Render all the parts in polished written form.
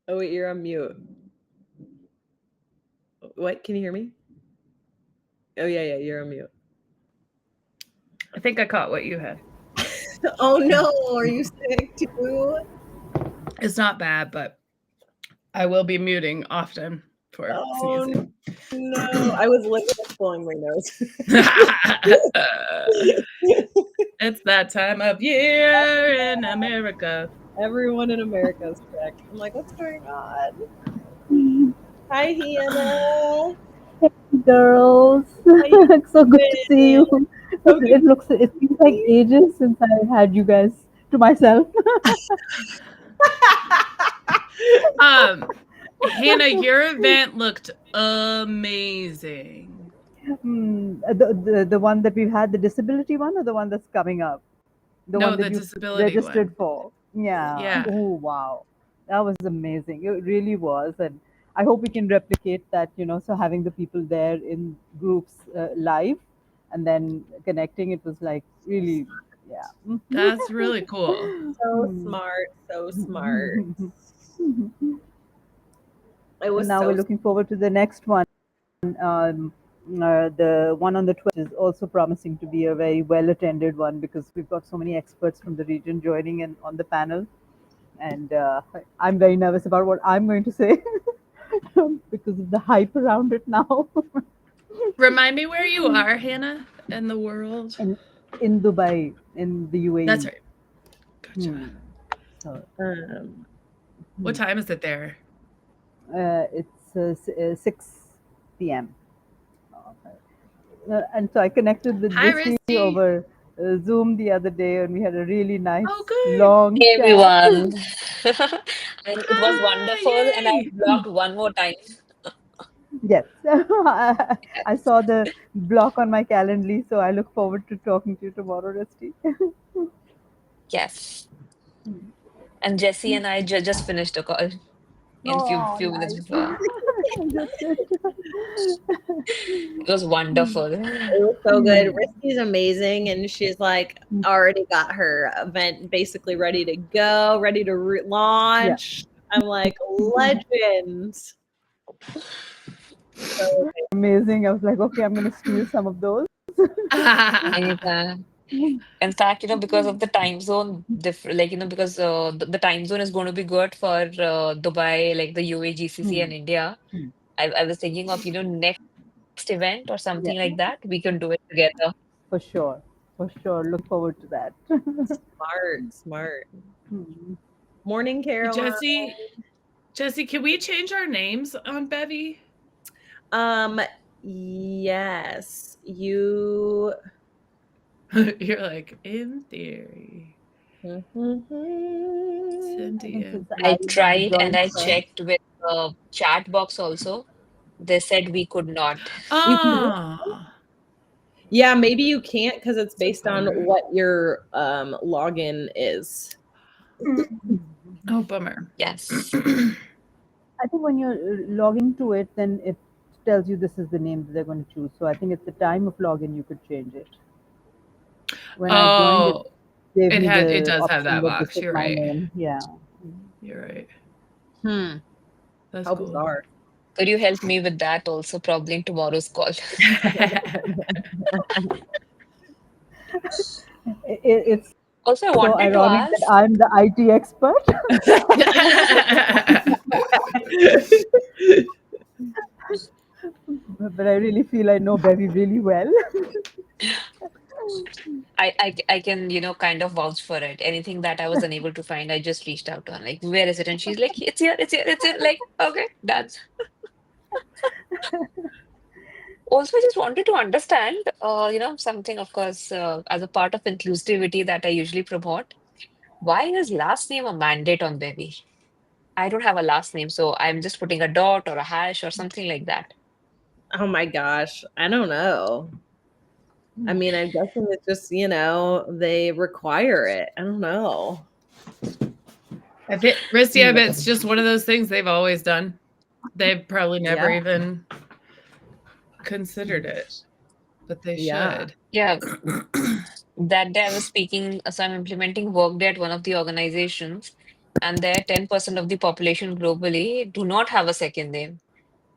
Oh, wait, you're on mute. What? Can you hear me? Oh, yeah, you're on mute. I think I caught what you had. Oh, no. Are you sick too? It's not bad, but I will be muting often for sneezing. No. I was literally blowing my nose. It's that time of year in America. Everyone in America is sick. I'm like, what's going on? Hi, Hannah. Hey, girls. It's so good to see you. It seems like ages since I had you guys to myself. Hannah, your event looked amazing. The one that we've had, the disability one, or the one that's coming up? The No, one that the you disability registered one. for. Yeah. Yeah. Oh, wow. That was amazing. It really was. And I hope we can replicate that, so having the people there in groups live and then connecting, it was like really, yeah. That's really cool. So smart. So smart. It was Now we're looking forward to the next one. The one on the 12th is also promising to be a very well attended one because we've got so many experts from the region joining in on the panel. And I'm very nervous about what I'm going to say because of the hype around it now. Remind me where you are, Hannah, in the world. In Dubai, in the UAE. That's right. Gotcha. So, what time is it there? It's 6 p.m. And so I connected with Jesse over Zoom the other day, and we had a really nice long Hey, chat. everyone. And it was wonderful, and I blocked one more time. Yes. I saw the block on my Calendly, so I look forward to talking to you tomorrow, Rusty. Yes. And Jesse and I just finished a call in few minutes before. It was wonderful. It was so good. Risky's amazing, and she's like already got her event basically ready to go, ready to launch. Yeah. I'm like, legends. So amazing. I was like, okay, I'm going to steal some of those. Anytime. In fact, because of the time zone, because the time zone is going to be good for Dubai, like the UAE, GCC, and India. I was thinking of, next event or something like that. We can do it together. For sure. Look forward to that. Smart. Morning, Caroline. Jesse, can we change our names on Bevy? Yes. You're like, in theory. I tried and I checked with the chat box also. They said we could not. Yeah, maybe you can't because it's based on what your login is. Oh, bummer. Yes. I think when you're logging to it, then it tells you this is the name that they're going to choose. So I think at the time of login, you could change it. When I joined it does have that box. You're right. Name. Yeah. You're right. That's how bizarre. Could you help me with that also, probably in tomorrow's call? It's also, I wanted so ironic to ask. that I'm the IT expert. But I really feel I know Bevy really well. I can, kind of vouch for it. Anything that I was unable to find, I just reached out to her, like, where is it? And she's like, it's here. Like, okay, done. Also, I just wanted to understand, something, of course, as a part of inclusivity that I usually promote. Why is last name a mandate on Bevy? I don't have a last name, so I'm just putting a dot or a hash or something like that. Oh my gosh. I don't know. I mean, I'm guessing it's just, they require it. I don't know. I bet it's just one of those things they've always done. They've probably never even considered it. but they Yeah. should. Yeah. That day I was speaking, so I'm implementing Workday at one of the organizations, and there 10% of the population globally do not have a second name.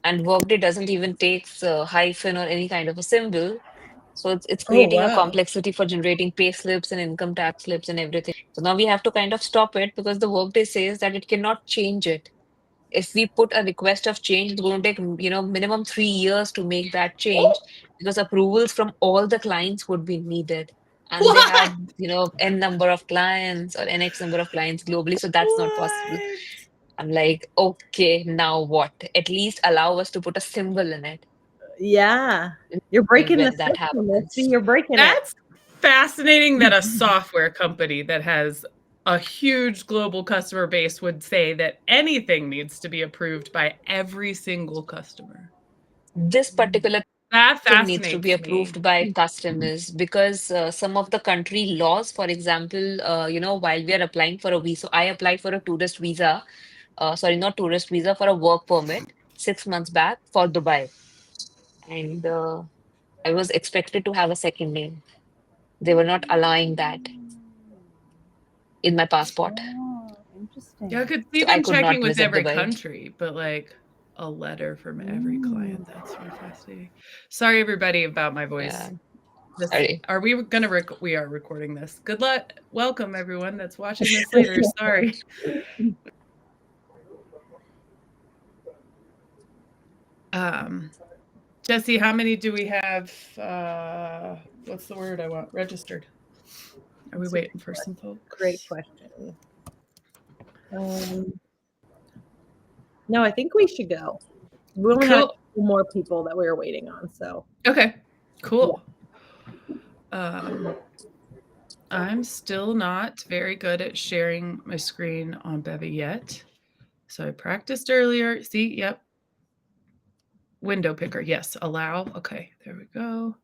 And Workday doesn't even take a hyphen or any kind of a symbol. So it's Oh, creating a wow. complexity for generating pay slips and income tax slips and everything. So now we have to kind of stop it because the Workday says that it cannot change it. If we put a request of change, it's going to take, minimum 3 years to make that change because approvals from all the clients would be needed. And they What? have, n number of clients or nx number of clients globally. So that's not possible. What? I'm like, okay, now what? At least allow us to put a symbol in it. Yeah. You're breaking the When that system, Misty. happens. You're breaking it. That's fascinating that a software company that has a huge global customer base would say that anything needs to be approved by every single customer. This particular That thing needs to be fascinates me. approved by customers because some of the country laws, for example, while we are applying for a visa, I applied for a tourist visa, sorry, not tourist visa, for a work permit 6 months back for Dubai. And I was expected to have a second name. They were not allowing that in my passport. Oh, interesting. Yeah, I could see So I them could checking not with visit every Dubai. country, but like a letter from every client. That's really fascinating. Sorry, everybody, about my voice. Yeah. This, Sorry. are we gonna we are recording this. Good luck. Welcome everyone that's watching this later. Sorry. Jesse, how many do we have? What's the word I want? Registered. Are we waiting for some folks? Great question. No, I think we should go. We only have two more people that we were waiting on. So okay, cool. I'm still not very good at sharing my screen on Bevy yet. So I practiced earlier. See, yep. Window picker. Yes, allow. Okay, there we go.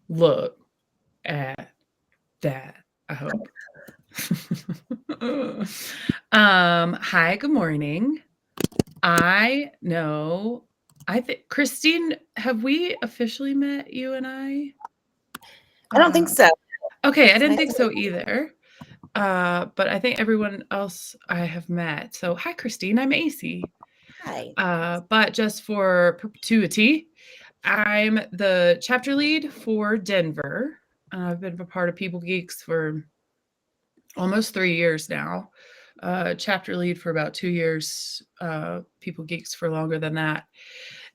Look at that. I hope. Hi, good morning. I think Christine, have we officially met, you and I? I don't think so. Okay, I didn't think so either. But I think everyone else I have met. So hi, Christine, I'm Acey. Hi. But just for perpetuity, I'm the chapter lead for Denver. I've been a part of People Geeks for almost 3 years now. Chapter lead for about 2 years. People Geeks for longer than that.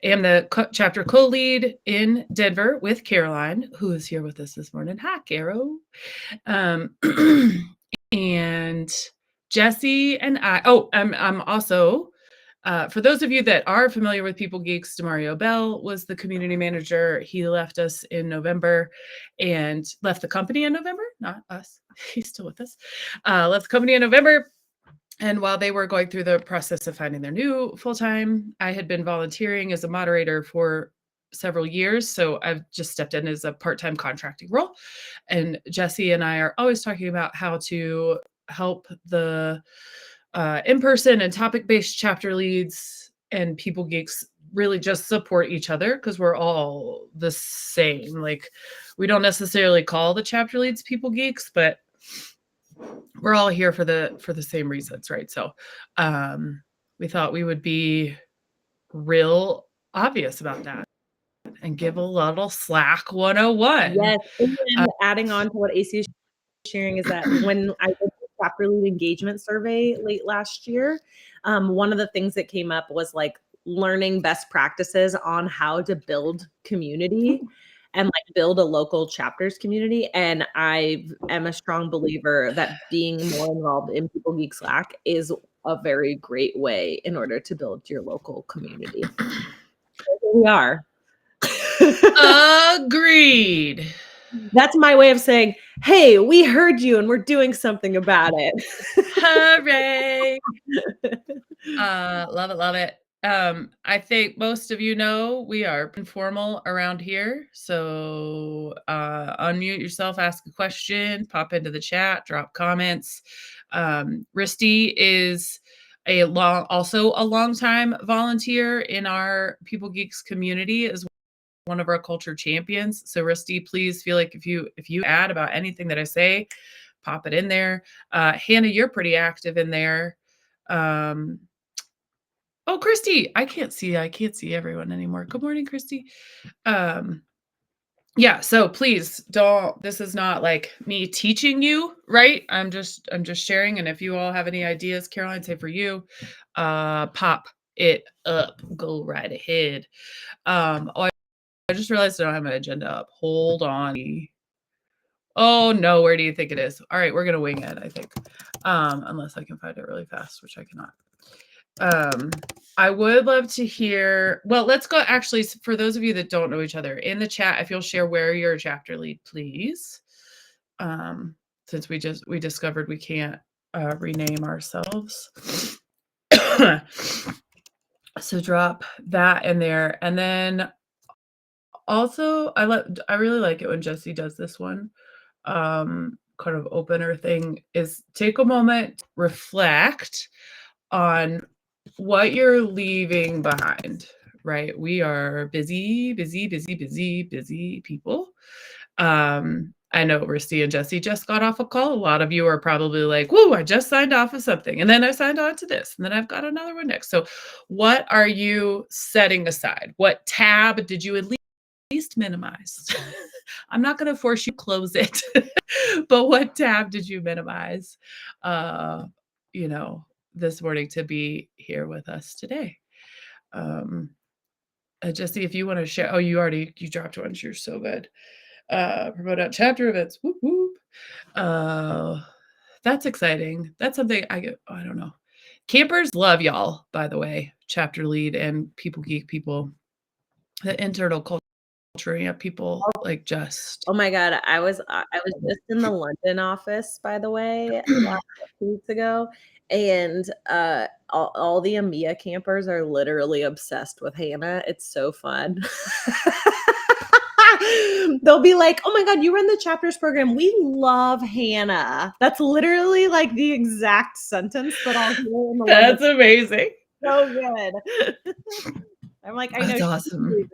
Am the chapter co-lead in Denver with Caroline, who is here with us this morning. Hi, Caro. And Jesse and I'm also, for those of you that are familiar with People Geeks, Demario Bell was the community manager. He left us in November and left the company in November, not us. He's still with us. Left the company in November. And while they were going through the process of finding their new full-time, I had been volunteering as a moderator for several years. So I've just stepped in as a part-time contracting role. And Jesse and I are always talking about how to help the in-person and topic-based chapter leads and People Geeks really just support each other because we're all the same. Like, we don't necessarily call the chapter leads People Geeks, but we're all here for the same reasons, right? So we thought we would be real obvious about that and give a little Slack 101. Yes. And adding on to what Acey is sharing is that when I did the chapter lead engagement survey late last year, one of the things that came up was like learning best practices on how to build community and like build a local chapters community. And I am a strong believer that being more involved in People Geek Slack is a very great way in order to build your local community. So here we are. Agreed. That's my way of saying, hey, we heard you and we're doing something about it. Hooray. Love it, love it. I think most of you know we are informal around here. So unmute yourself, ask a question, pop into the chat, drop comments. Risty is also a longtime volunteer in our People Geeks community as one of our culture champions. So Risty, please feel like if you add about anything that I say, pop it in there. Hannah, you're pretty active in there. Oh, Christy, I can't see everyone anymore. Good morning, Christy. Yeah, so please don't, this is not like me teaching you, right? I'm just sharing. And if you all have any ideas, Caroline, say for you, pop it up, go right ahead. Oh, I just realized I don't have my agenda up. Hold on. Oh no, where do you think it is? All right, we're gonna wing it, I think. Unless I can find it really fast, which I cannot. I would love to hear, well, let's go actually, for those of you that don't know each other, in the chat, if you'll share where you're a chapter lead, please. Since we discovered we can't rename ourselves. So drop that in there. And then also I really like it when Jessie does this one. Kind of opener thing is take a moment, reflect on what you're leaving behind, right? We are busy people. I know Risty and Jessie just got off a call. A lot of you are probably like, whoa, I just signed off of something. And then I signed on to this. And then I've got another one next. So what are you setting aside? What tab did you at least minimize? I'm not going to force you to close it, but what tab did you minimize? This morning to be here with us today. Jessie, if you want to share, oh, you dropped one. You're so good. Promote out chapter events. Whoop, whoop. That's exciting. That's something I don't know. Campers love y'all, by the way, chapter lead and People Geek people, the internal culture. People like just. Oh my God. I was just in the London office, by the way, last 2 weeks ago. And all the EMEA campers are literally obsessed with Hannah. It's so fun. They'll be like, oh my God, you run the chapters program. We love Hannah. That's literally like the exact sentence that I'll hear in the That's amazing. So good. I'm like, I know. That's awesome.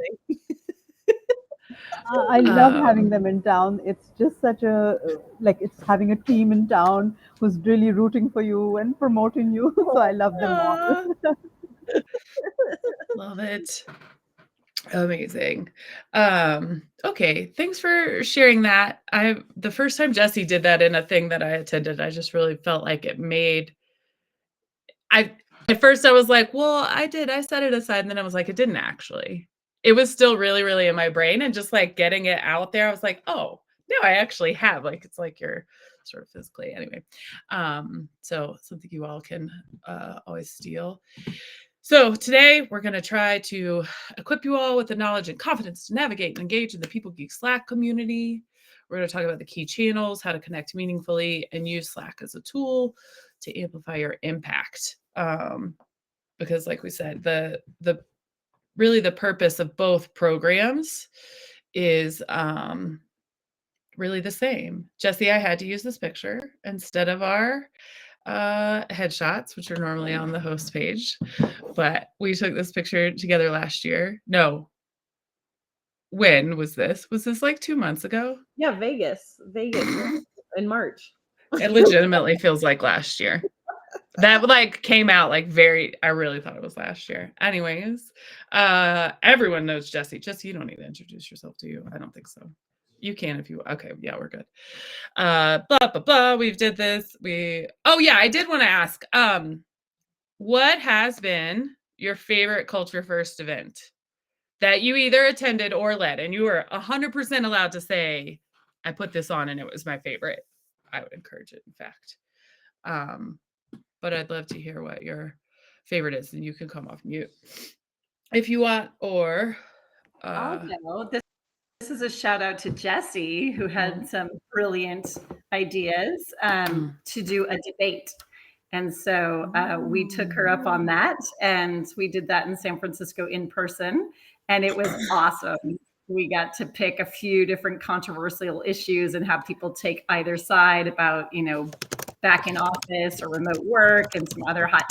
I love having them in town. It's just such it's having a team in town who's really rooting for you and promoting you. So I love them all. Love it. Amazing. Okay, thanks for sharing that. The first time Jessie did that in a thing that I attended, I just really felt like it made. At first I was like, well, I set it aside, and then I was like, it didn't actually. It was still really, really in my brain, and just like getting it out there, I was like, oh, no, I actually have. Like, it's like you're sort of physically anyway. So something you all can always steal. So today we're going to try to equip you all with the knowledge and confidence to navigate and engage in the People Geek Slack community. We're going to talk about the key channels, how to connect meaningfully, and use Slack as a tool to amplify your impact. Because like we said, the purpose of both programs is really the same. Jessie, I had to use this picture instead of our headshots, which are normally on the host page, but we took this picture together last year. No. When was this? Was this like 2 months ago? Yeah, Vegas in March. It legitimately feels like last year. That like came out like I really thought it was last year. Anyways, everyone knows Jessie. Jessie, you don't need to introduce yourself, do you? I don't think so. You can if you, okay, yeah, we're good. Blah, blah, blah, we've did this. Oh yeah, I did want to ask, what has been your favorite Culture First event that you either attended or led? And you were 100% allowed to say, I put this on and it was my favorite. I would encourage it, in fact. But I'd love to hear what your favorite is, and you can come off mute if you want, or I'll go. This is a shout out to Jessie, who had some brilliant ideas to do a debate. And so we took her up on that, and we did that in San Francisco in person, and it was awesome. We got to pick a few different controversial issues and have people take either side about, back in office or remote work and some other hot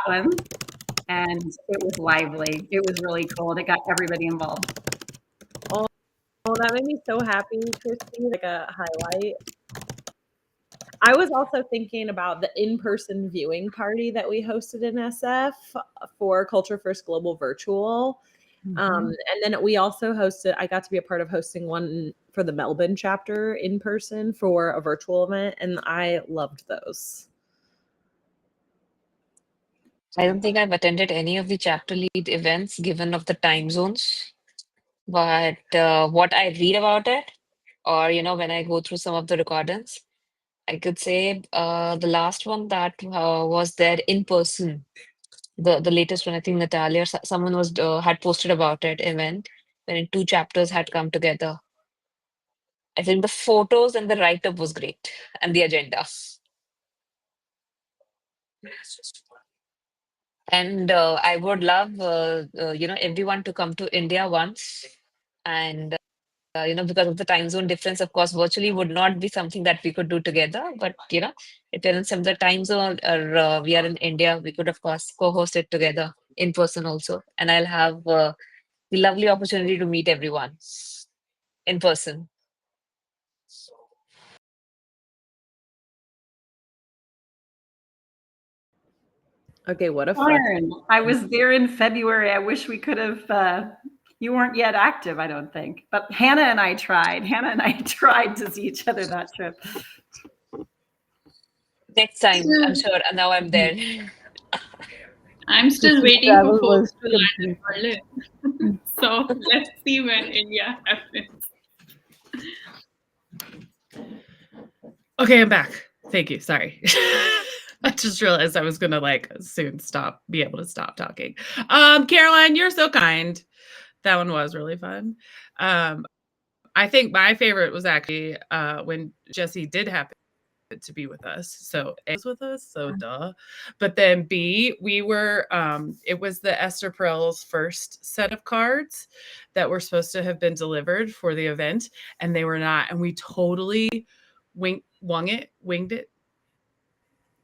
ones. And it was lively. It was really cool. And it got everybody involved. that made me so happy, Christy, like a highlight. I was also thinking about the in-person viewing party that we hosted in SF for Culture First Global Virtual. And then we also I got to be a part of hosting one for the Melbourne chapter in person for a virtual event, and I loved those. I don't think I've attended any of the chapter lead events given of the time zones, but what I read about it, or when I go through some of the recordings, I could say the last one that was there in person, the latest one, I think Natalia, someone had posted about it event when two chapters had come together. I think the photos and the write-up was great, and the agenda. And I would love everyone to come to India once, and because of the time zone difference, of course, virtually would not be something that we could do together. But if you're in some other time zone or we are in India, we could of course co-host it together in person also, and I'll have the lovely opportunity to meet everyone in person. Okay, what a fun. Darn, I was there in February. I wish we could have. You weren't yet active, I don't think. But Hannah and I tried. To see each other that trip. Next time, I'm sure. And now I'm there. I'm still Christy's waiting for travel folks was to land in complete. Berlin. So let's see when India happens. Okay, I'm back. Thank you. Sorry. I just realized I was gonna soon be able to stop talking. Caroline, you're so kind. That one was really fun. I think my favorite was actually when Jesse did happen to be with us. So A was with us, so duh. But then B, we were it was the Esther Perel's first set of cards that were supposed to have been delivered for the event, and they were not. And we totally winged it.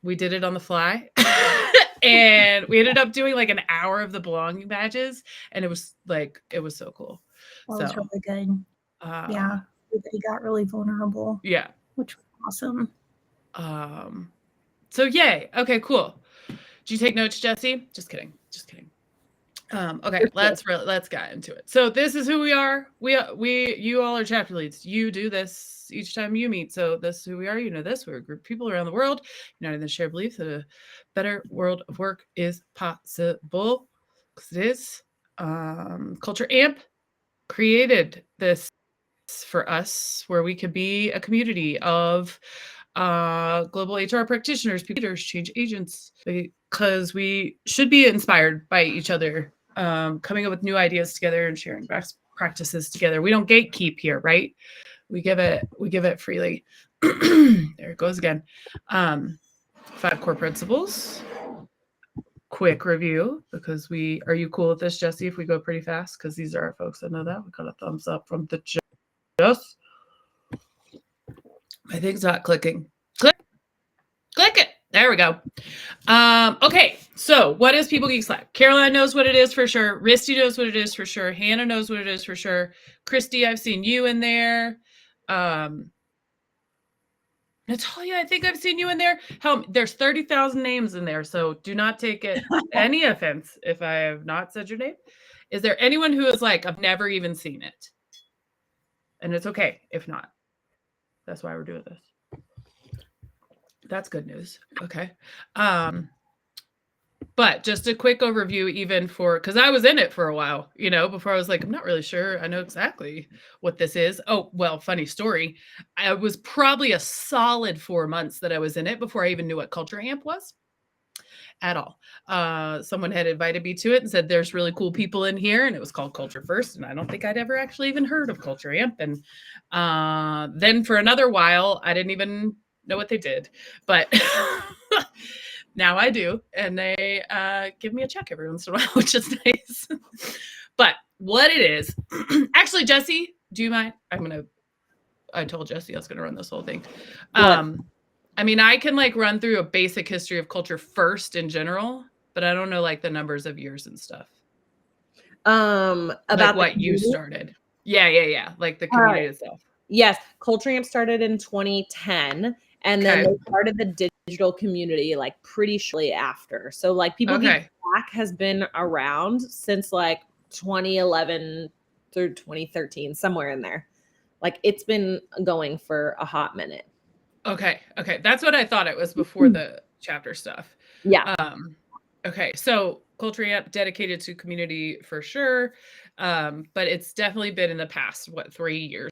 We did it on the fly. And we ended up doing an hour of the belonging badges, and it was so cool. That was really good. Yeah, they got really vulnerable. Yeah, which was awesome. So yay. Okay, cool. Did you take notes, Jesse? Just kidding. Okay, let's get into it. So this is who we are. You all are chapter leads. You do this each time you meet. So this is who we are. You know this. We're a group of people around the world united in the shared belief that a better world of work is possible. Because it is. Culture Amp created this for us where we could be a community of global HR practitioners, leaders, change agents, because we should be inspired by each other, coming up with new ideas together and sharing best practices together. We don't gatekeep here, right? We give it freely. There it goes again. 5 core principles. Quick review, because are you cool with this, Jesse, if we go pretty fast? Because these are our folks that know that. We got a thumbs up from the Jess. My thing's not clicking. Click it. There we go. Okay, so what is People Geek Slack? Caroline knows what it is for sure. Risty knows what it is for sure. Hannah knows what it is for sure. Christy, I've seen you in there. Natalia, I think I've seen you in there. There's 30,000 names in there, so do not take it any offense if I have not said your name. Is there anyone who is I've never even seen it? And it's okay if not. That's why we're doing this. That's good news. Okay. But just a quick overview, even because I was in it for a while, before I was I'm not really sure I know exactly what this is. Oh, well, funny story. I was probably a solid 4 months that I was in it before I even knew what Culture Amp was at all. Someone had invited me to it and said, there's really cool people in here. And it was called Culture First. And I don't think I'd ever actually even heard of Culture Amp. And then for another while, I didn't even know what they did. But now I do, and they give me a check every once in a while, which is nice. But what it is, actually, Jesse, do you mind? I told Jesse I was going to run this whole thing. I can run through a basic history of Culture First in general, but I don't know the numbers of years and stuff. About what you started. Yeah. Like the community itself. Yes, Culture Amp started in 2010, and then Okay. they started the digital community like pretty shortly after. So like People Geek Slack has been around since like 2011 through 2013, somewhere in there. Like it's been going for a hot minute. Okay. That's what I thought it was before the chapter stuff. Yeah. Okay. So Culture Amp dedicated to community for sure. But it's definitely been in the past, 3 years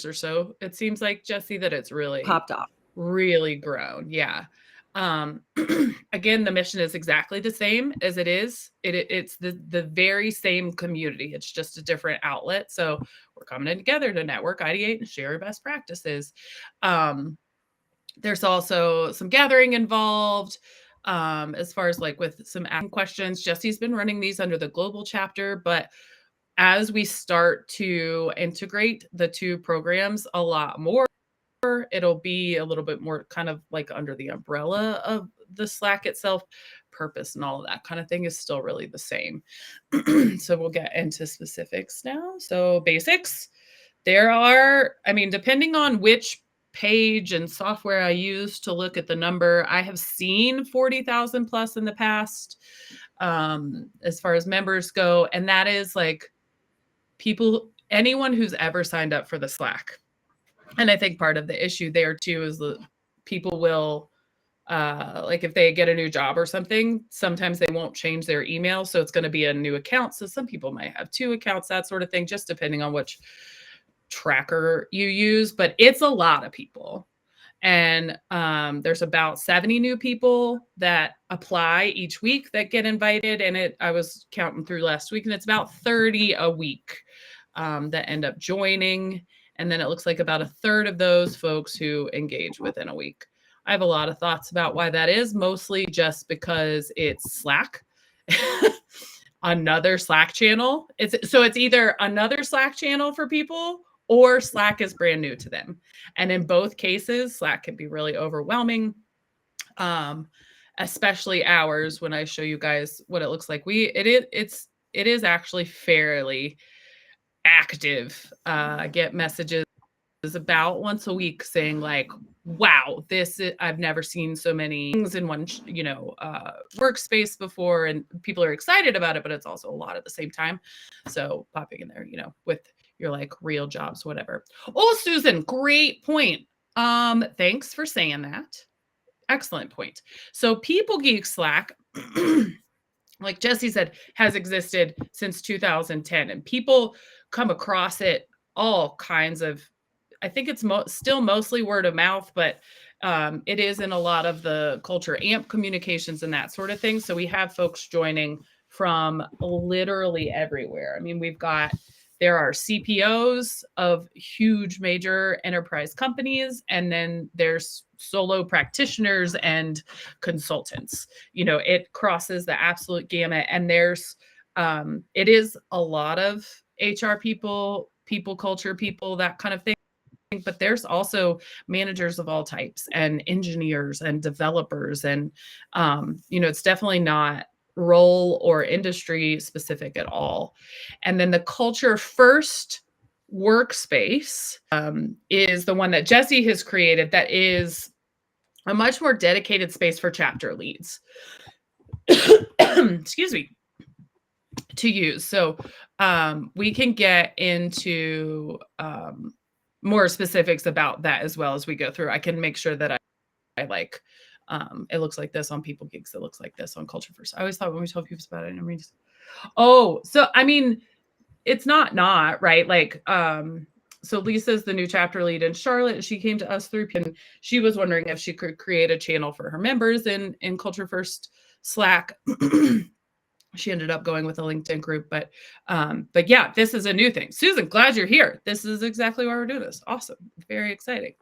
or so. It seems like, Jesse, that it's really popped off. Really grown. Yeah. Again, the mission is exactly the same as it is. It's the very same community. It's just a different outlet. So we're coming in together to network, ideate, and share best practices. There's also some gathering involved. As far as like with some asking questions, Jesse's been running these under the global chapter, but as we start to integrate the two programs a lot more, it'll be a little bit more kind of like under the umbrella of the Slack itself. Purpose and all of that kind of thing is still really the same. So we'll get into specifics now. So basics, there are, I mean, depending on which page and software I use to look at the number, I have seen 40,000 plus in the past, as far as members go. And that is like anyone who's ever signed up for the Slack. And I think part of the issue there too is that people will, like if they get a new job or something, sometimes they won't change their email. So it's going to be a new account. So some people might have 2 accounts, that sort of thing, just depending on which tracker you use. But it's a lot of people. And there's about 70 new people that apply each week that get invited. And I was counting through last week, and it's about 30 a week that end up joining. And then it looks like about a third of those folks who engage within a week. I have a lot of thoughts about why that is, mostly just because it's Slack, another Slack channel. It's either another Slack channel for people or Slack is brand new to them. And in both cases, Slack can be really overwhelming, especially ours. When I show you guys what it looks like, it is actually fairly active. I get messages about once a week saying like, wow, I've never seen so many things in one, workspace before, and people are excited about it, but it's also a lot at the same time. So popping in there, with your like real jobs, whatever. Oh, Susan, great point. Thanks for saying that. Excellent point. So People Geek Slack, like Jesse said, has existed since 2010, and people come across it all kinds of, I think it's still mostly word of mouth, but it is in a lot of the Culture Amp communications and that sort of thing. So we have folks joining from literally everywhere. I mean, there are CPOs of huge major enterprise companies, and then there's solo practitioners and consultants. It crosses the absolute gamut. And it is a lot of HR people culture people, that kind of thing. But there's also managers of all types and engineers and developers. And, it's definitely not role or industry specific at all. And then the Culture First workspace is the one that Jesse has created, that is a much more dedicated space for chapter leads. Excuse me. To use. So we can get into more specifics about that as well as we go through. I can make sure that I like, it looks like this on People Geeks. It looks like this on Culture First. I always thought when we told people about it, so I mean, it's not right. Like, so Lisa's the new chapter lead in Charlotte. She came to us through, and she was wondering if she could create a channel for her members in Culture First Slack. She ended up going with a LinkedIn group, but yeah, this is a new thing. Susan, glad you're here. This is exactly why we're doing this. Awesome. Very exciting.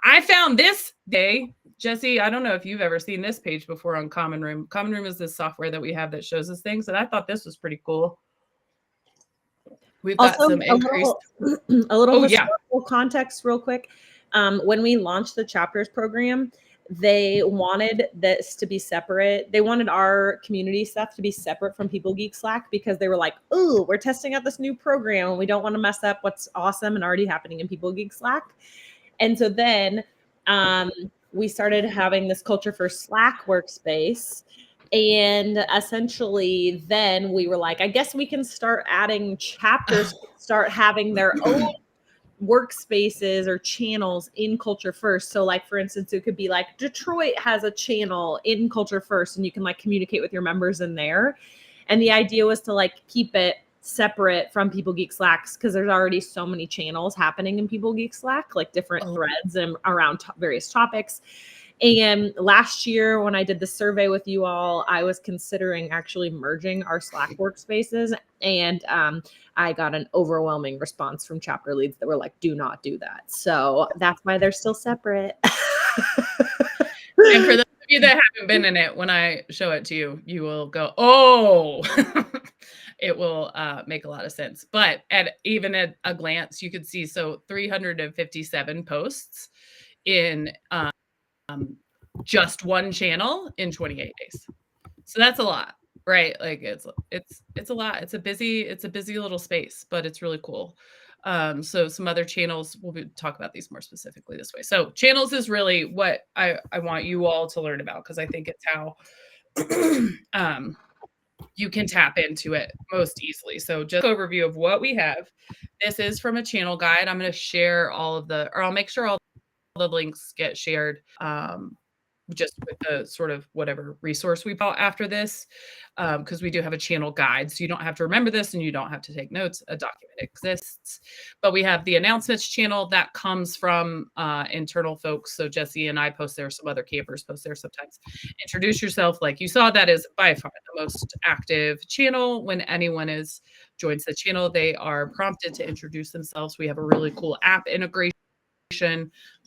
I found this day, Jesse, I don't know if you've ever seen this page before on Common Room. Common Room is this software that we have that shows us things, and I thought this was pretty cool. We've got also, some increased. A little historical context real quick. When we launched the chapters program, they wanted this to be separate. They wanted our community stuff to be separate from People Geek Slack because they were like, oh, we're testing out this new program and we don't want to mess up what's awesome and already happening in People Geek Slack. And so then we started having this Culture for Slack workspace. And essentially then we were like, I guess we can start adding chapters, start having their own workspaces or channels in Culture First. So like, for instance, it could be like Detroit has a channel in Culture First and you can like communicate with your members in there. And the idea was to like keep it separate from People Geek Slacks because there's already so many channels happening in People Geek Slack, like different threads and around various topics. And last year when I did the survey with you all, I was considering actually merging our Slack workspaces. And I got an overwhelming response from chapter leads that were like, do not do that. So that's why they're still separate. And for those of you that haven't been in it, when I show it to you, you will go, oh, it will make a lot of sense. But even at a glance, you could see, so 357 posts in just one channel in 28 days. So that's a lot, right? Like it's a lot. It's a busy little space, but it's really cool. So some other channels, we'll talk about these more specifically this way. So channels is really what I want you all to learn about, because I think it's how you can tap into it most easily. So just overview of what we have. This is from a channel guide. I'm going to share I'll make sure all the links get shared just with the sort of whatever resource we bought after this, because we do have a channel guide. So you don't have to remember this and you don't have to take notes. A document exists. But we have the announcements channel that comes from internal folks. So Jesse and I post there. Some other campers post there sometimes. Introduce yourself. Like you saw, that is by far the most active channel. When anyone joins the channel, they are prompted to introduce themselves. We have a really cool app integration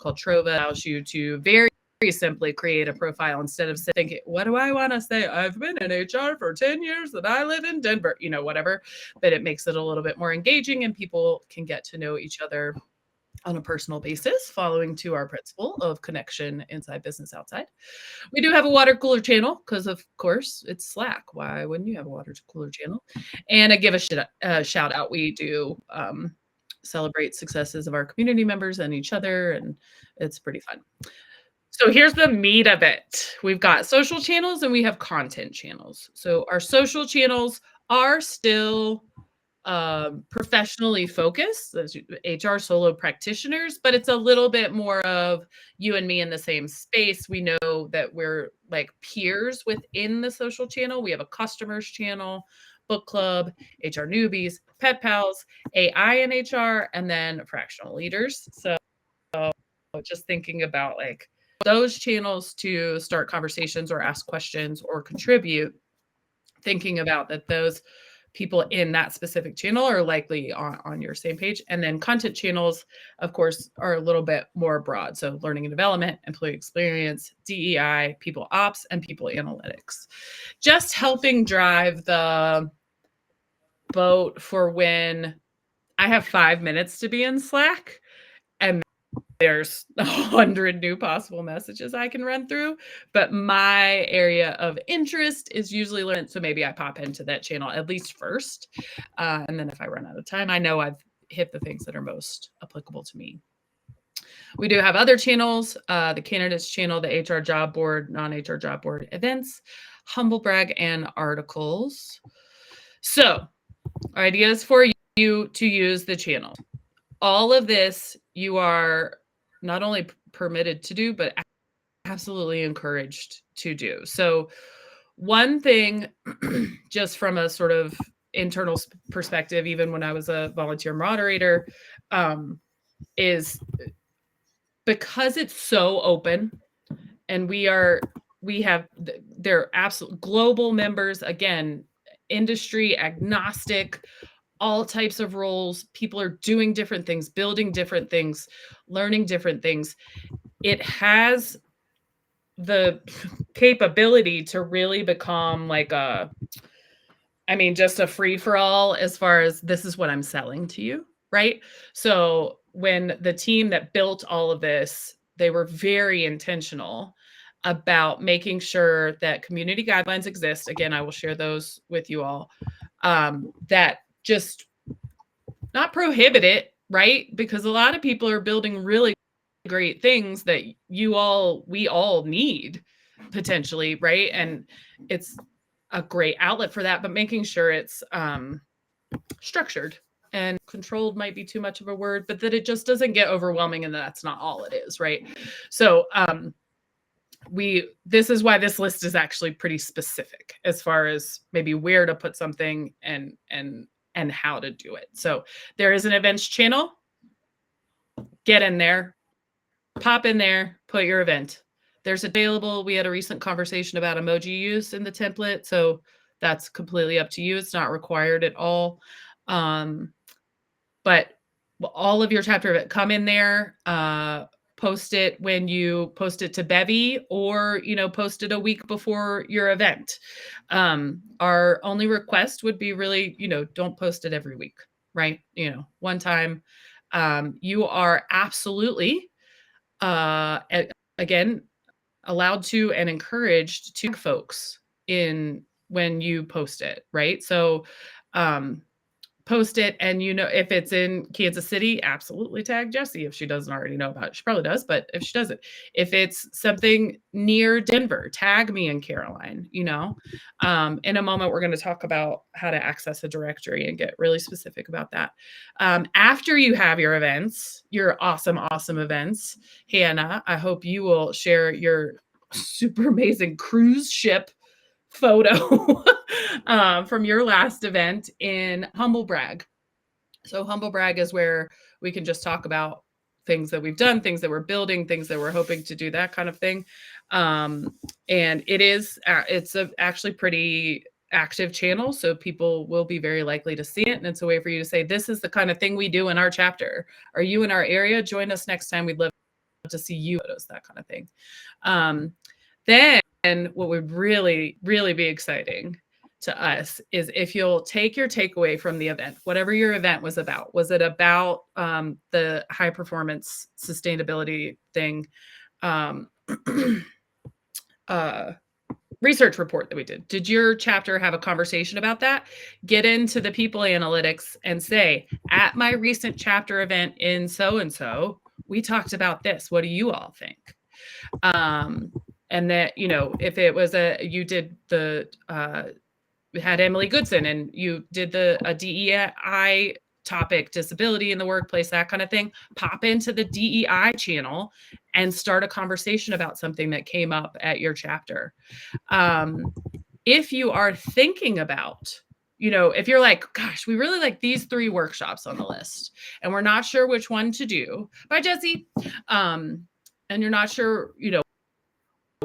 called Trova, allows you to very simply create a profile instead of thinking, what do I want to say? I've been in HR for 10 years and I live in Denver, whatever. But it makes it a little bit more engaging and people can get to know each other on a personal basis, following to our principle of connection inside, business outside. We do have a water cooler channel because, of course, it's Slack. Why wouldn't you have a water cooler channel? And I give a shout out. We do celebrate successes of our community members and each other, and it's pretty fun. So here's the meat of it. We've got social channels and we have content channels. So our social channels are still professionally focused as HR solo practitioners, but it's a little bit more of you and me in the same space. We know that we're like peers within the social channel. We have a customers channel, book club, HR newbies, pet pals, AI and HR, and then fractional leaders. So just thinking about like those channels to start conversations or ask questions or contribute, thinking about that those people in that specific channel are likely on your same page. And then content channels, of course, are a little bit more broad. So learning and development, employee experience, DEI, people ops, and people analytics. Just helping drive the boat for when I have 5 minutes to be in Slack and there's 100 new possible messages I can run through, but my area of interest is usually learned. So maybe I pop into that channel at least first. And then if I run out of time, I know I've hit the things that are most applicable to me. We do have other channels, the candidates channel, the HR job board, non-HR job board events, humble brag, and articles. So ideas for you to use the channel. All of this you are not only permitted to do, but absolutely encouraged to do. So one thing, just from a sort of internal perspective, even when I was a volunteer moderator, is because it's so open and they're absolute global members, again, industry agnostic, all types of roles. People are doing different things, building different things, learning different things. It has the capability to really become like just a free for all as far as this is what I'm selling to you, right? So when the team that built all of this, they were very intentional about making sure that community guidelines exist. Again, I will share those with you all, that just not prohibit it, right? Because a lot of people are building really great things that we all need potentially, right? And it's a great outlet for that, but making sure it's structured and controlled might be too much of a word, but that it just doesn't get overwhelming, and that's not all it is, right? So this is why this list is actually pretty specific as far as maybe where to put something and how to do it. So there is an events channel. Get in there, pop in there, put your event. There's available. We had a recent conversation about emoji use in the template, so that's completely up to you. It's not required at all. But all of your chapter event, come in there, post it when you post it to Bevy, or, post it a week before your event. Our only request would be really, don't post it every week, right? One time. You are absolutely, again, allowed to and encouraged to tag folks in when you post it, right? So, post it, and if it's in Kansas City, absolutely tag Jessie if she doesn't already know about it. She probably does, but if she doesn't, if it's something near Denver, tag me and Caroline. In a moment, we're going to talk about how to access a directory and get really specific about that. After you have your events, your awesome events, Hannah, I hope you will share your super amazing cruise ship photo from your last event in Humble Brag. So Humble Brag is where we can just talk about things that we've done, things that we're building, things that we're hoping to do, that kind of thing. And it's actually pretty active channel, so people will be very likely to see it. And it's a way for you to say, this is the kind of thing we do in our chapter. Are you in our area? Join us next time. We'd love to see you photos, that kind of thing. Then what would really, really be exciting to us is if you'll take your takeaway from the event, whatever your event was about. Was it about the high performance sustainability thing, research report that we did? Did your chapter have a conversation about that? Get into the people analytics and say, at my recent chapter event in so-and-so, we talked about this. What do you all think? And that, if it was you did had Emily Goodson and you did a DEI topic, disability in the workplace, that kind of thing, pop into the DEI channel and start a conversation about something that came up at your chapter. If you are thinking about, if you're like, gosh, we really like these 3 workshops on the list and we're not sure which one to do. Bye, Jessie. And you're not sure,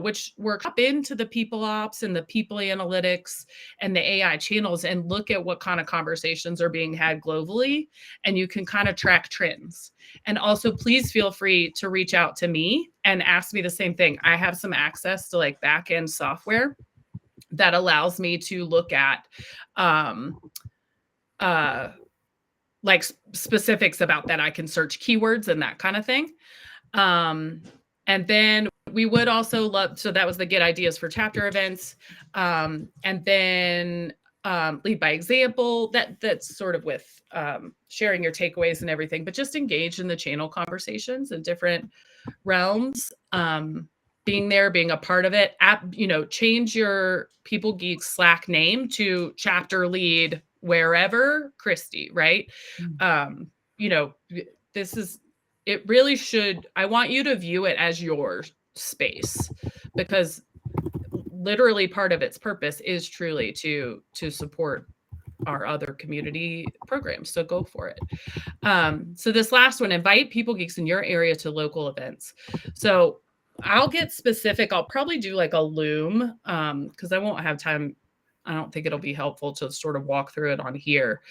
which work up into the people ops and the people analytics and the AI channels and look at what kind of conversations are being had globally. And you can kind of track trends. And also, please feel free to reach out to me and ask me the same thing. I have some access to back-end software that allows me to look at specifics about that. I can search keywords and that kind of thing. And then we would also love, so that was the get ideas for chapter events. And then lead by example, that's sort of with sharing your takeaways and everything, but just engage in the channel conversations in different realms. Being there, being a part of it, change your People Geek Slack name to chapter lead wherever Christy, right? It really should, I want you to view it as your space, because literally part of its purpose is truly to support our other community programs. So go for it. So this last one, invite People Geeks in your area to local events. So I'll get specific. I'll probably do a Loom because I won't have time. I don't think it'll be helpful to sort of walk through it on here,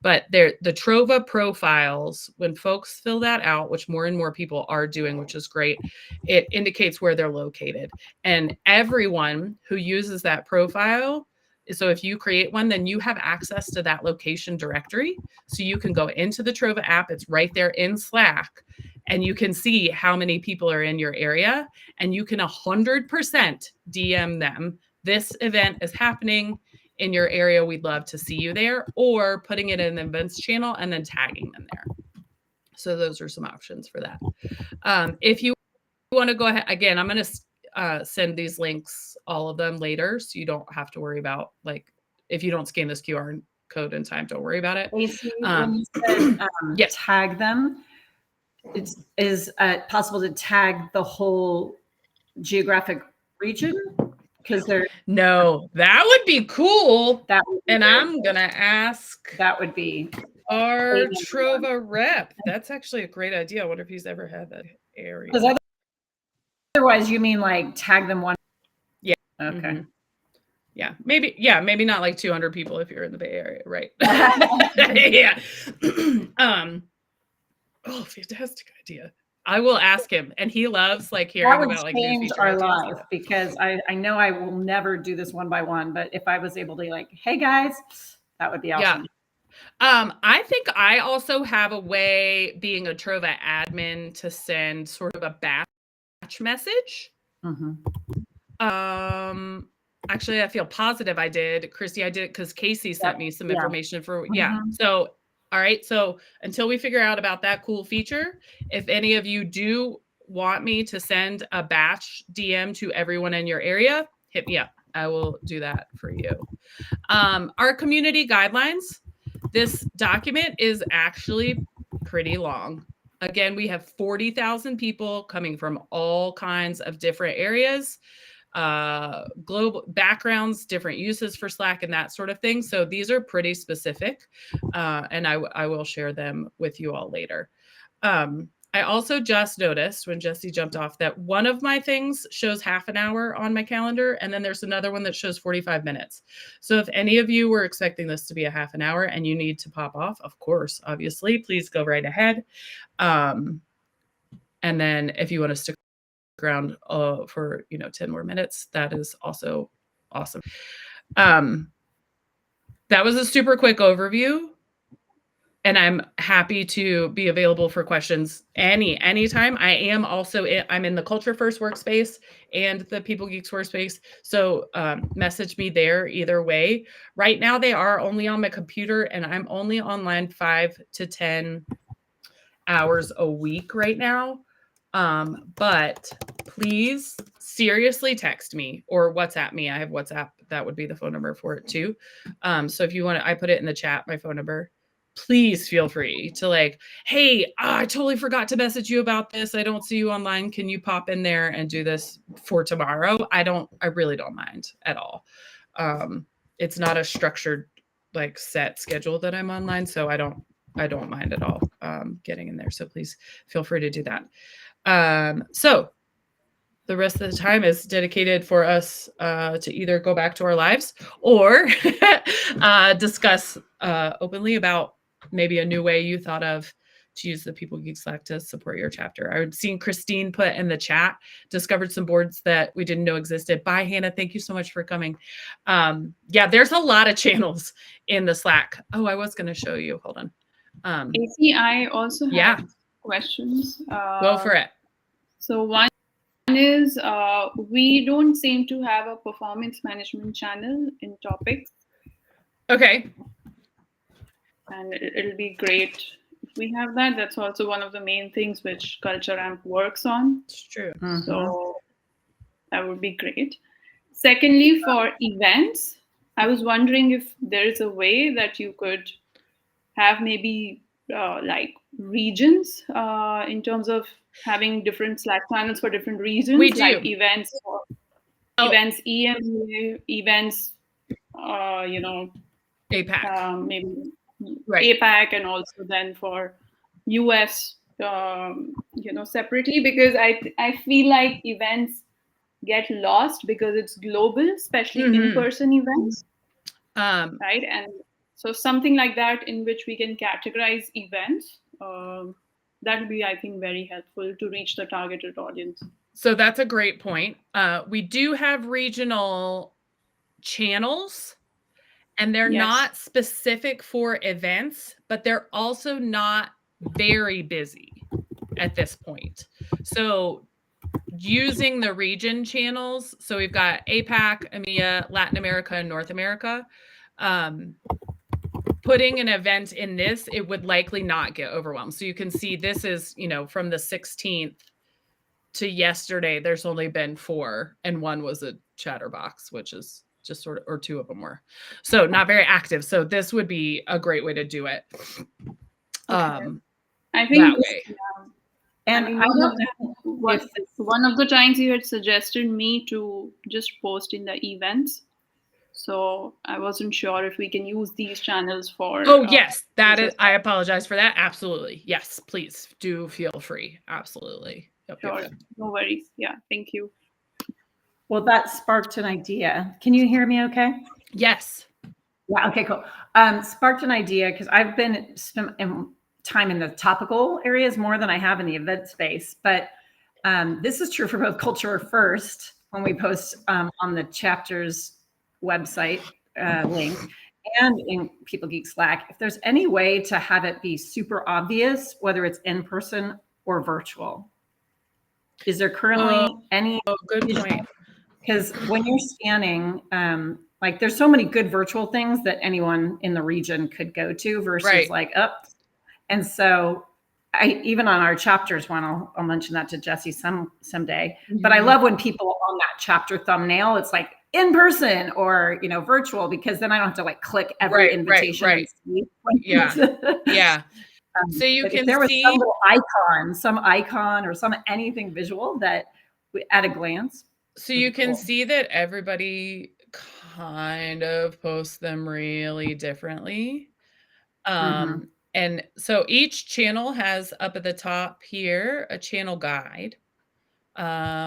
but the Trova profiles, when folks fill that out, which more and more people are doing, which is great, it indicates where they're located. And everyone who uses that profile, so if you create one, then you have access to that location directory. So you can go into the Trova app. It's right there in Slack. and you can see how many people are in your area, and you can 100% DM them, this event is happening in your area, we'd love to see you there, or putting it in the events channel and then tagging them there. So those are some options for that. If you want to go ahead, again, I'm going to send these links, all of them, later, so you don't have to worry about, like, if you don't scan this QR code in time, don't worry about it. Acey, when you said yes. tag them, is possible to tag the whole geographic region? Because they're no, that would be cool. That would be and very I'm gonna ask that would be our Trova rep. That's actually a great idea. I wonder if he's ever had that area. Because otherwise, you mean like tag them one? Yeah. Okay. Mm-hmm. Yeah, maybe. Yeah, maybe not like 200 people if you're in the Bay Area, right? Yeah. Oh, fantastic idea. I will ask him, and he loves like hearing about like new change feature our ideas. life, because I know I will never do this one by one, but if I was able to, like, hey guys, that would be awesome. Yeah. I think I also have a way, being a Trova admin, to send sort of a batch message. Mm-hmm. Actually, I feel positive I did. Christy, I did, because Casey sent me some information for, So, all right. So until we figure out about that cool feature, if any of you do want me to send a batch DM to everyone in your area, hit me up. I will do that for you. Our community guidelines. This document is actually pretty long. Again, we have 40,000 people coming from all kinds of different areas, global backgrounds, different uses for Slack, and that sort of thing. So these are pretty specific, and I will share them with you all later. I also just noticed when Jesse jumped off that one of my things shows half an hour on my calendar, and then there's another one that shows 45 minutes. So if any of you were expecting this to be a half an hour and you need to pop off, of course, obviously, please go right ahead. And then if you want to stick around for 10 more minutes, that is also awesome. That was a super quick overview, and I'm happy to be available for questions anytime. I am also I'm in the Culture First workspace and the People Geeks workspace, so message me there either way. Right now they are only on my computer, and I'm only online 5 to 10 hours a week right now. But please seriously text me or WhatsApp me. I have WhatsApp. That would be the phone number for it too. So if you want to, I put it in the chat, my phone number. Please feel free to like, hey, I totally forgot to message you about this. I don't see you online. Can you pop in there and do this for tomorrow? I really don't mind at all. It's not a structured, like, set schedule that I'm online, so I don't mind at all getting in there. So please feel free to do that. So the rest of the time is dedicated for us to either go back to our lives or discuss openly about maybe a new way you thought of to use the People Geek Slack to support your chapter. I've seen Christine put in the chat, discovered some boards that we didn't know existed. Bye, Hannah. Thank you so much for coming. Yeah, there's a lot of channels in the Slack. Oh, I was going to show you. Hold on. Acey, I also have questions. Go for it. So one is we don't seem to have a performance management channel in topics. Okay. And it'll be great if we have that. That's also one of the main things which Culture Amp works on. It's true. So that would be great. Secondly, for events, I was wondering if there is a way that you could have maybe like regions in terms of having different Slack channels for different regions. We do. Like events, events EMEA, events, APAC. Maybe APAC, and also then for US, separately, because I feel like events get lost because it's global, especially in-person events, right? And so something like that in which we can categorize events, that would be, I think, very helpful to reach the targeted audience. So that's a great point. We do have regional channels, and they're not specific for events, but they're also not very busy. at this point. So using the region channels, so we've got APAC, EMEA, Latin America, and North America. Putting an event in this, it would likely not get overwhelmed. So you can see this is, from the 16th to yesterday, there's only been 4, and 1 was a chatterbox, which is just sort of, or 2 of them were. So not very active. So this would be a great way to do it. I think that way. And I don't know one of the times you had suggested me to just post in the events. So I wasn't sure if we can use these channels for. Oh, yes, that is. I apologize for that. Absolutely. Yes, please do feel free. Absolutely. Yep, sure. Yep. No worries. Yeah. Thank you. Well, that sparked an idea. Can you hear me okay? Yes. Yeah. Okay, cool. Sparked an idea because I've been spending time in the topical areas more than I have in the event space. But this is true for both Culture First when we post on the chapters website link and in People Geek Slack. If there's any way to have it be super obvious, whether it's in person or virtual, is there currently any? Good point. Because when you're scanning, like there's so many good virtual things that anyone in the region could go to versus like up. And so even on our chapters one, I'll mention that to Jesse someday. Mm-hmm. But I love when people on that chapter thumbnail, it's like in person or, virtual, because then I don't have to like click every invitation. Right. Yeah. Yeah. So you can see there was some icon or anything visual that at a glance. So you can see that everybody kind of posts them really differently. And so each channel has up at the top here a channel guide,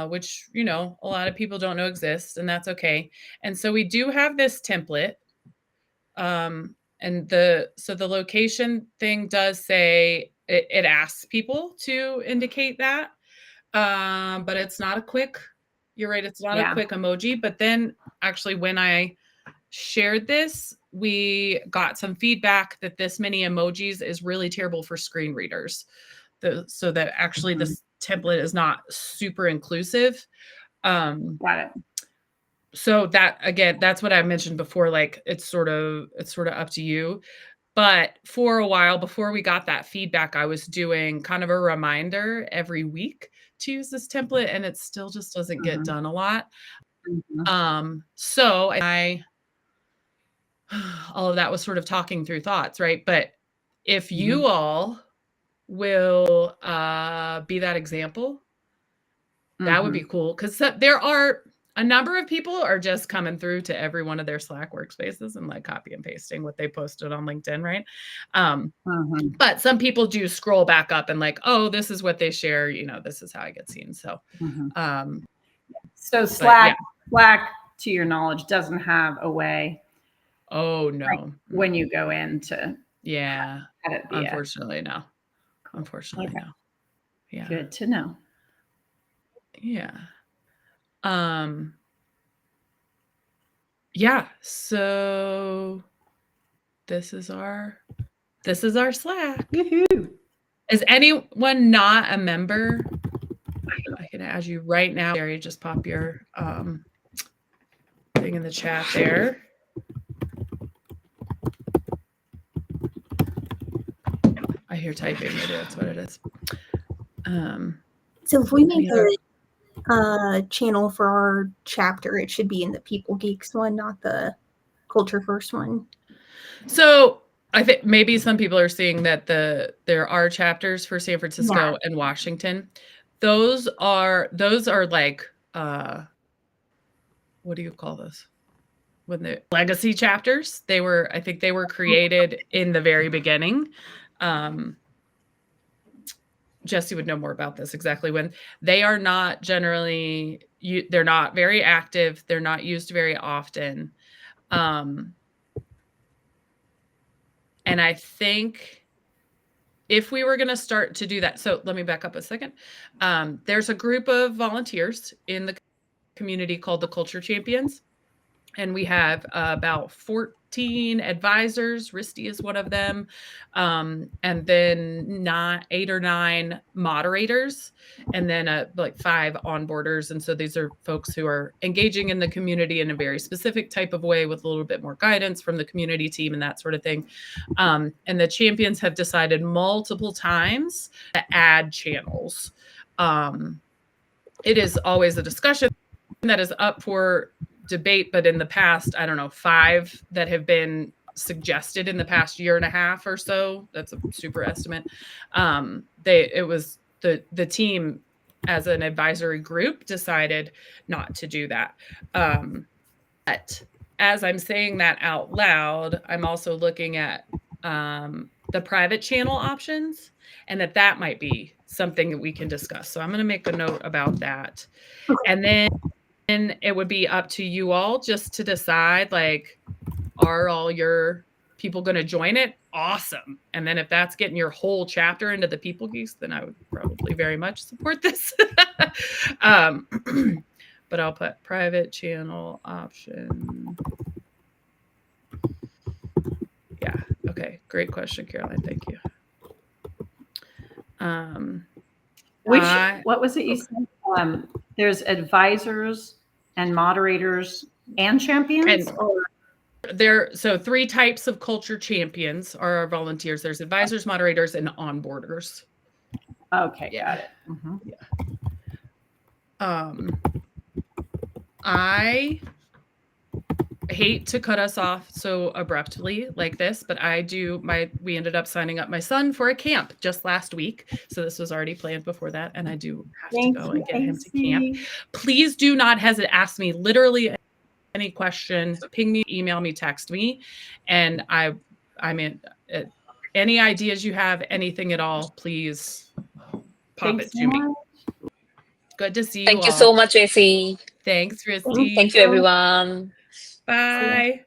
which, a lot of people don't know exists, and that's okay. And so we do have this template. And the location thing does say it asks people to indicate that. But it's not a quick, you're right, it's not a quick emoji. But then actually when I shared this, we got some feedback that this many emojis is really terrible for screen readers. So that actually this template is not super inclusive. Got it. So that, again, that's what I mentioned before, like it's sort of up to you. But for a while before we got that feedback, I was doing kind of a reminder every week to use this template, and it still just doesn't get done a lot. So all of that was sort of talking through thoughts, right? But if you all will be that example, that would be cool, because there are a number of people are just coming through to every one of their Slack workspaces and like copy and pasting what they posted on LinkedIn, right? But some people do scroll back up and like, oh, this is what they share. This is how I get seen. So, so Slack, to your knowledge, doesn't have a way. Oh no! Like when you go into unfortunately, no. Unfortunately, no. Yeah. Good to know. Yeah. Yeah. So this is our Slack. Woohoo. Is anyone not a member? I can add you right now. Gary, just pop your thing in the chat there. I hear typing. Maybe that's what it is. So if we make a channel for our chapter, it should be in the People Geeks one, not the Culture First one. So I think maybe some people are seeing that there are chapters for San Francisco and Washington. Those are like what do you call those? When the legacy chapters, I think they were created in the very beginning. Jesse would know more about this exactly when. They are not generally, they're not very active. They're not used very often. And I think if we were going to start to do that, so let me back up a second. There's a group of volunteers in the community called the Culture Champions. And we have about 14 advisors. Risty is one of them. And then 8 or 9 moderators, and then like 5 onboarders. And so these are folks who are engaging in the community in a very specific type of way with a little bit more guidance from the community team and that sort of thing. And the champions have decided multiple times to add channels. It is always a discussion that is up for debate, but in the past, I don't know, 5 that have been suggested in the past year and a half or so. That's a super estimate. It was the team as an advisory group decided not to do that. But as I'm saying that out loud, I'm also looking at the private channel options, and that might be something that we can discuss. So I'm going to make a note about that. And then it would be up to you all just to decide, like, are all your people going to join it? Awesome. And then if that's getting your whole chapter into the People Geeks, then I would probably very much support this. But I'll put private channel option. Yeah. Okay. Great question, Caroline. Thank you. What was it you said? There's advisors and moderators and champions? So 3 types of culture champions are our volunteers. There's advisors, moderators, and onboarders. Okay, got it. Mm-hmm. Yeah. I hate to cut us off so abruptly like this, but we ended up signing up my son for a camp just last week. So this was already planned before that, and I do have to go and get him to camp. Please do not hesitate. Ask me literally any question, ping me, email me, text me. And I mean, any ideas you have, anything at all, please pop it to me. Good to see you all. Thank you so much, Acey. Thanks, Risty. Thank you, everyone. Bye.